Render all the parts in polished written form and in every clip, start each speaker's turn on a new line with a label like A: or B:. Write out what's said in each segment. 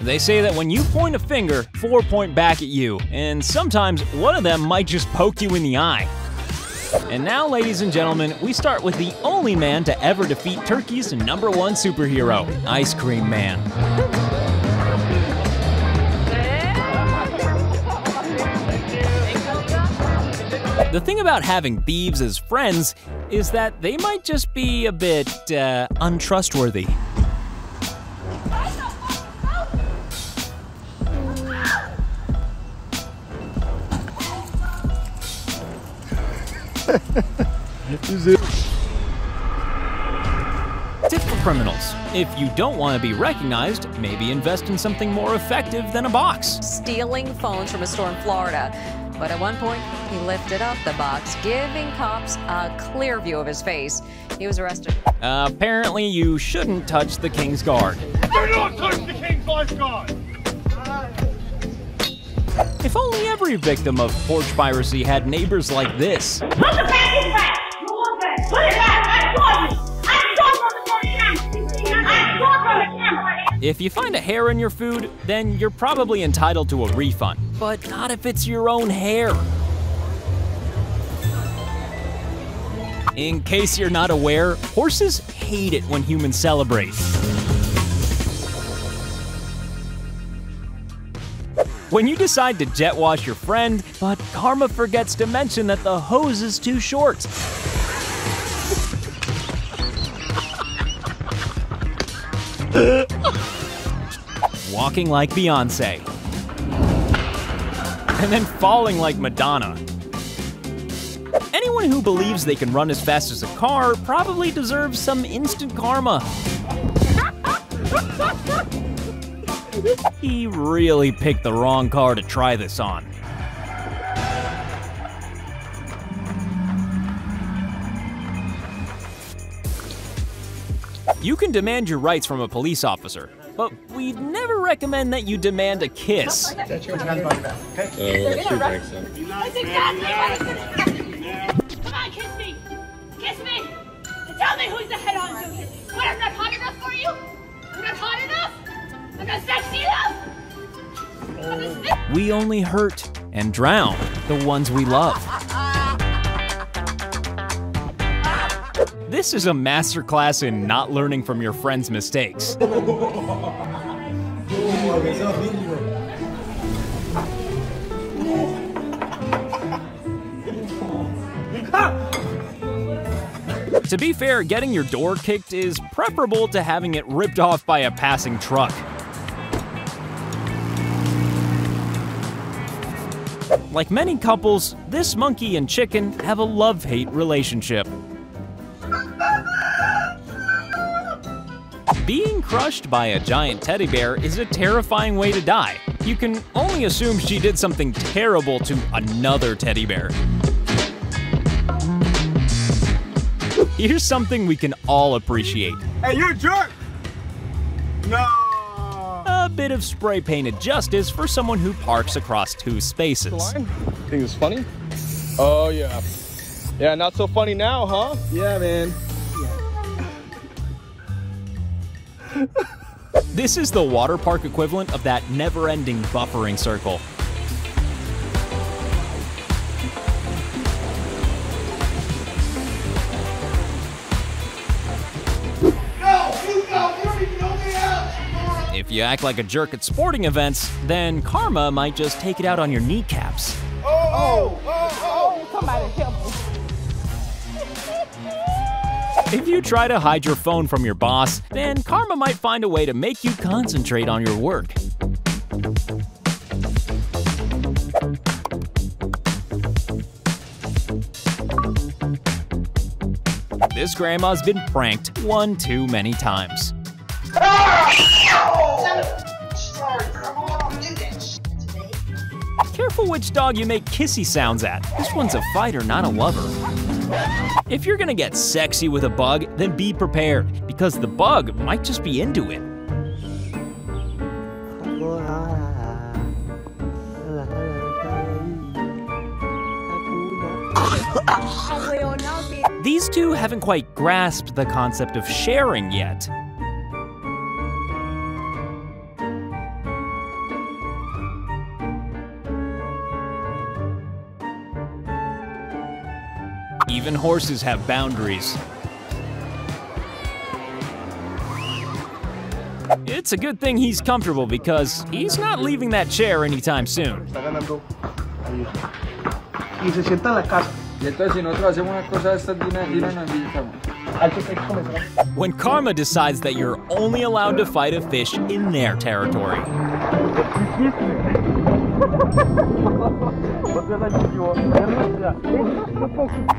A: They say that when you point a finger, 4 point back at you, and sometimes one of them might just poke you in the eye. And now, ladies and gentlemen, we start with the only man to ever defeat Turkey's #1 superhero, Ice Cream Man. The thing about having thieves as friends is that they might just be a bit, untrustworthy. Tip for criminals: if you don't want to be recognized, maybe invest in something more effective than a box.
B: Stealing phones from a store in Florida. But at one point, he lifted up the box, giving cops a clear view of his face. He was arrested.
A: Apparently, you shouldn't touch the King's Guard.
C: Do not touch the King's lifeguard!
A: If only every victim of porch piracy had neighbors like this.
D: Put the package back! Put it back! I saw you! I saw you on the camera! I saw you on the camera!
A: If you find a hair in your food, then you're probably entitled to a refund. But not if it's your own hair. In case you're not aware, horses hate it when humans celebrate. When you decide to jet wash your friend, but Karma forgets to mention that the hose is too short. Walking like Beyonce. And then falling like Madonna. Anyone who believes they can run as fast as a car probably deserves some instant karma. He really picked the wrong car to try this on. You can demand your rights from a police officer, but we'd never recommend that you demand a kiss.
E: That's exactly what it's gonna happen.
D: Come on, kiss me! Kiss me! And tell me who's the head honcho here. What, I'm not hot enough for you? I'm not hot enough? I'm not sexy enough?
A: We only hurt and drown the ones we love. This is a masterclass in not learning from your friend's mistakes. To be fair, getting your door kicked is preferable to having it ripped off by a passing truck. Like many couples, this monkey and chicken have a love-hate relationship. Being crushed by a giant teddy bear is a terrifying way to die. You can only assume she did something terrible to another teddy bear. Here's something we can all appreciate.
C: Hey, you're a jerk! No!
A: A bit of spray-painted justice for someone who parks across 2 spaces.
E: Think it's funny? Oh, yeah. Yeah, not so funny now, huh? Yeah, man.
A: This is the water park equivalent of that never-ending buffering circle. If you act like a jerk at sporting events, then karma might just take it out on your kneecaps.
D: Somebody help me.
A: If you try to hide your phone from your boss, then karma might find a way to make you concentrate on your work. This grandma's been pranked one too many times. Careful which dog you make kissy sounds at. This one's a fighter, not a lover. If you're gonna get sexy with a bug, then be prepared, because the bug might just be into it. These two haven't quite grasped the concept of sharing yet. Even horses have boundaries. It's a good thing he's comfortable because he's not leaving that chair anytime soon.
E: Está ganando. Y se sienta en la casa.
F: Y entonces si nosotros hacemos una cosa de estas, Dina nos invitamos.
A: When Karma decides that you're only allowed to fight a fish in their territory.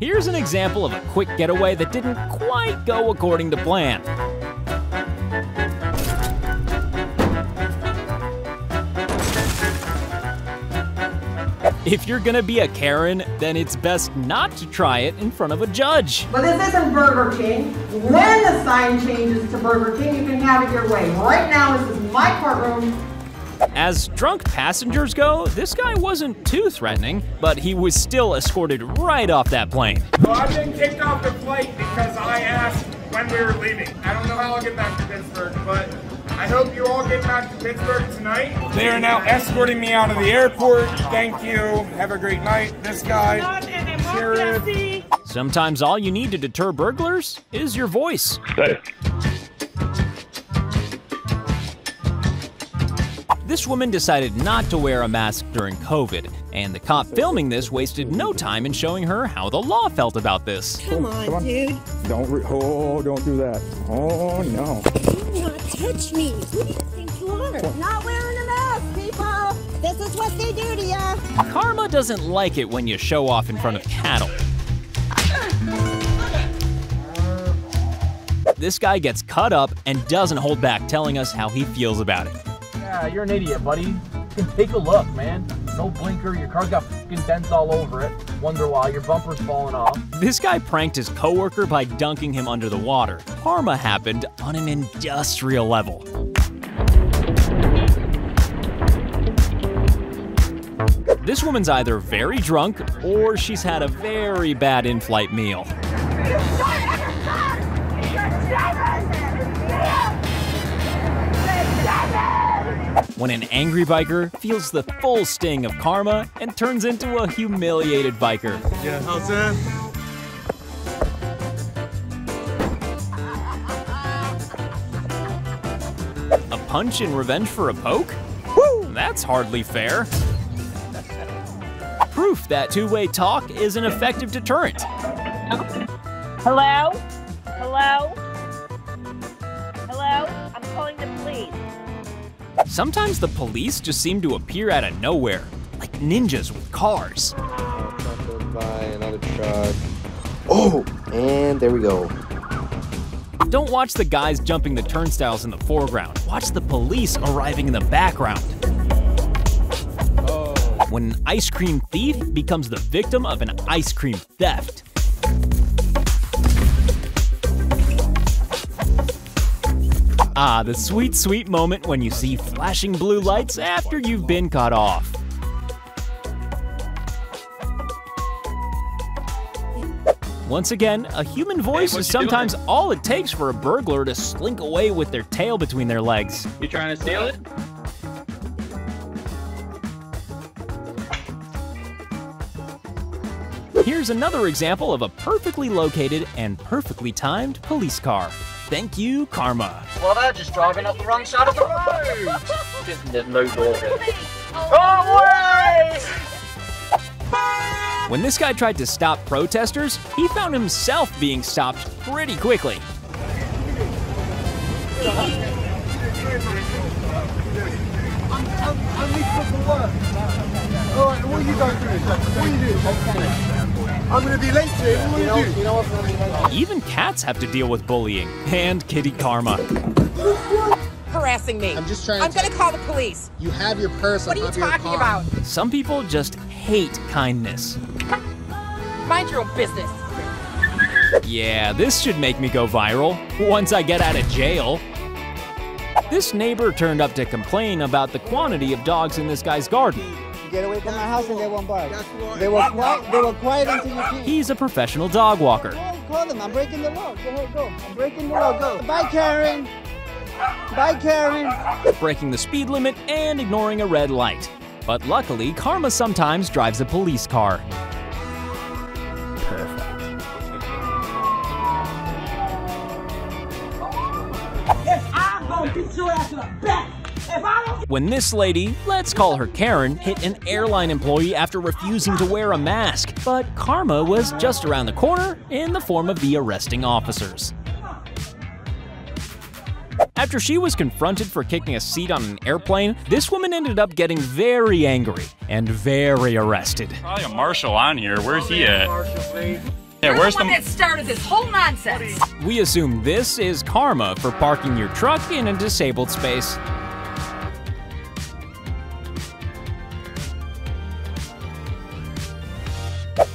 A: Here's an example of a quick getaway that didn't quite go according to plan. If you're gonna be a Karen, then it's best not to try it in front of a judge.
G: But this isn't Burger King. When the sign changes to Burger King, you can have it your way. Right now, this is my courtroom.
A: As drunk passengers go, this guy wasn't too threatening, but he was still escorted right off that plane.
C: Well, I've been kicked off the flight because I asked when we were leaving. I don't know how I'll get back to Pittsburgh, but I hope you all get back to Pittsburgh tonight. They are now escorting me out of the airport. Thank you. Have a great night. This guy, Sheriff.
A: Sometimes all you need to deter burglars is your voice.
C: Hey.
A: This woman decided not to wear a mask during COVID, and the cop filming this wasted no time in showing her how the law felt about this.
H: Come on, dude.
E: Don't do that. Oh no.
H: Do not touch me. Who do you think you are? Not wearing a mask, people. This is what they do to ya.
A: Karma doesn't like it when you show off in front of cattle. This guy gets cut up and doesn't hold back telling us how he feels about it.
I: Yeah, you're an idiot, buddy. You can take a look, man. No blinker, your car's got fucking dents all over it. Wonder why, your bumper's falling off.
A: This guy pranked his coworker by dunking him under the water. Karma happened on an industrial level. This woman's either very drunk or she's had a very bad in-flight meal. When an angry biker feels the full sting of karma and turns into a humiliated biker.
C: Yeah, how's that?
A: A punch in revenge for a poke? Woo! That's hardly fair. Proof that two-way talk is an effective deterrent.
J: Hello? Hello? Hello? I'm calling the police.
A: Sometimes the police just seem to appear out of nowhere, like ninjas with cars.
E: Another shot. Oh, and there we go.
A: Don't watch the guys jumping the turnstiles in the foreground. Watch the police arriving in the background. When an ice cream thief becomes the victim of an ice cream theft. Ah, the sweet, sweet moment when you see flashing blue lights after you've been cut off. Once again, a human voice is sometimes all it takes for a burglar to slink away with their tail between their legs.
K: You trying to steal it?
A: Here's another example of a perfectly located and perfectly timed police car. Thank you, Karma.
K: Well, they're just driving up the wrong side of the road. There's no door here. Oh, wait!
A: When this guy tried to stop protesters, he found himself being stopped pretty quickly.
C: Alright, what are you going through? What are you doing? I'm gonna be late to it. What do you do?
A: Even cats have to deal with bullying and kitty karma.
L: Harassing me.
E: I'm just trying
L: I'm gonna call the police.
E: You have your purse.
L: What are you talking about?
A: Some people just hate kindness.
L: Mind your own business.
A: Yeah, this should make me go viral once I get out of jail. This neighbor turned up to complain about the quantity of dogs in this guy's garden.
M: Get away from my house and they won't bark. They were quiet until you peed.
A: He's a professional dog walker.
M: Call them. I'm breaking the law. Go. I'm breaking the law. Go. Bye, Karen. Bye, Karen.
A: Breaking the speed limit and ignoring a red light. But luckily, Karma sometimes drives a police car. Perfect. when this lady, let's call her Karen, hit an airline employee after refusing to wear a mask. But karma was just around the corner in the form of the arresting officers. After she was confronted for kicking a seat on an airplane, this woman ended up getting very angry and very arrested.
N: Probably a marshal on here. Where's he at? Yeah,
O: where's the one that started this whole nonsense?
A: We assume this is karma for parking your truck in a disabled space.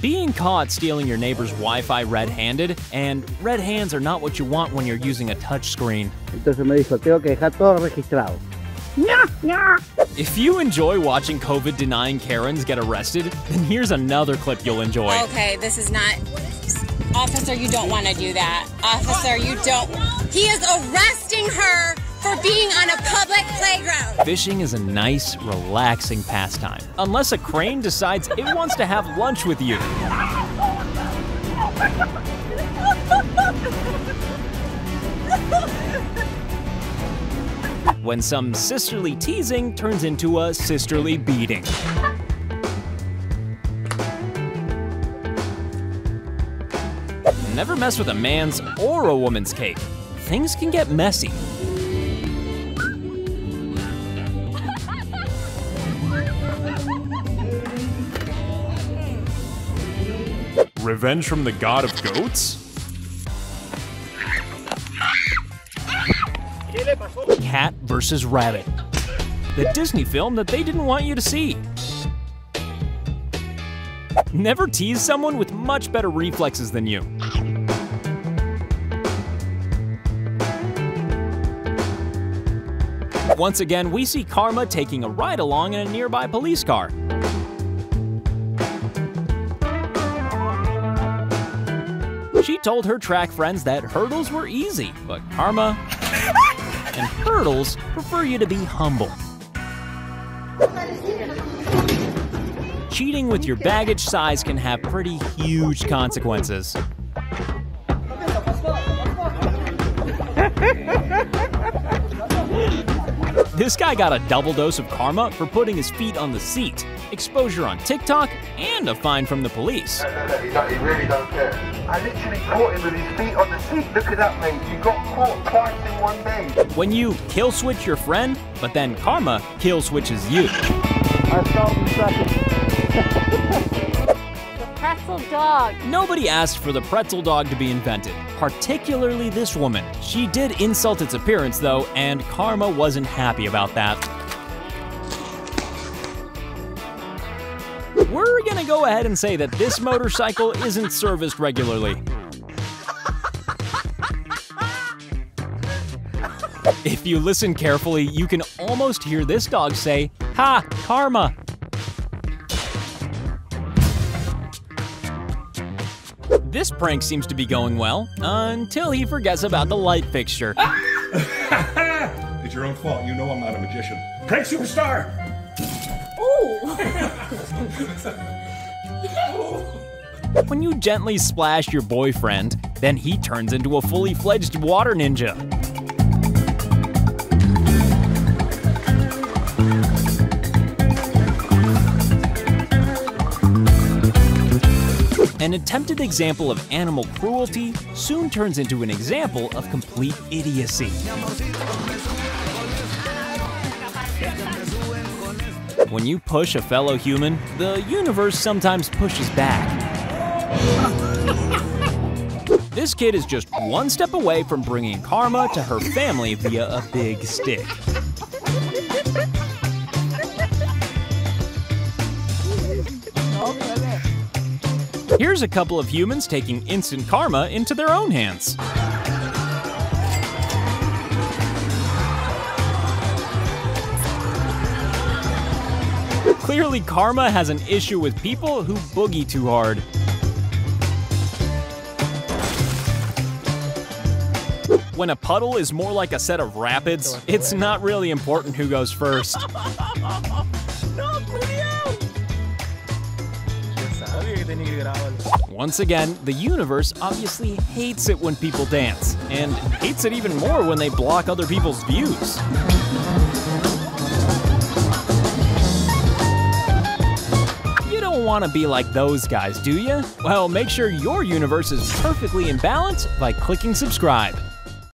A: Being caught stealing your neighbor's Wi-Fi red-handed, and red hands are not what you want when you're using a touchscreen.
M: Entonces me dijo, tengo que dejar todo registrado.
A: If you enjoy watching COVID-denying Karens get arrested, then here's another clip you'll enjoy.
P: Okay, this is not... Officer, you don't want to do that. Officer, you don't... He is arresting her for being on a public playground.
A: Fishing is a nice, relaxing pastime, unless a crane decides it wants to have lunch with you. When some sisterly teasing turns into a sisterly beating. Never mess with a man's or a woman's cake. Things can get messy.
Q: Revenge from the god of goats?
A: Cat versus Rabbit. The Disney film that they didn't want you to see. Never tease someone with much better reflexes than you. Once again, we see Karma taking a ride along in a nearby police car. She told her track friends that hurdles were easy, but Karma and hurdles prefer you to be humble. Cheating with your baggage size can have pretty huge consequences. This guy got a double dose of karma for putting his feet on the seat, exposure on TikTok, and a fine from the police.
R: He really don't care. I literally caught him with his feet on the seat. Look at that, mate. You got caught twice in one day.
A: When you kill switch your friend, but then karma kill switches you.
M: I felt in seconds.
D: Pretzel dog.
A: Nobody asked for the pretzel dog to be invented, particularly this woman. She did insult its appearance though, and Karma wasn't happy about that. We're gonna go ahead and say that this motorcycle isn't serviced regularly. If you listen carefully, you can almost hear this dog say, "Ha, Karma." This prank seems to be going well, until he forgets about the light fixture.
Q: It's your own fault. You know I'm not a magician. Prank superstar!
A: When you gently splash your boyfriend, then he turns into a fully fledged water ninja. An attempted example of animal cruelty soon turns into an example of complete idiocy. When you push a fellow human, the universe sometimes pushes back. This kid is just one step away from bringing karma to her family via a big stick. Here's a couple of humans taking instant karma into their own hands. Clearly, karma has an issue with people who boogie too hard. When a puddle is more like a set of rapids, it's not really important who goes first. Once again, the universe obviously hates it when people dance, and hates it even more when they block other people's views. You don't want to be like those guys, do you? Well, make sure your universe is perfectly in balance by clicking subscribe.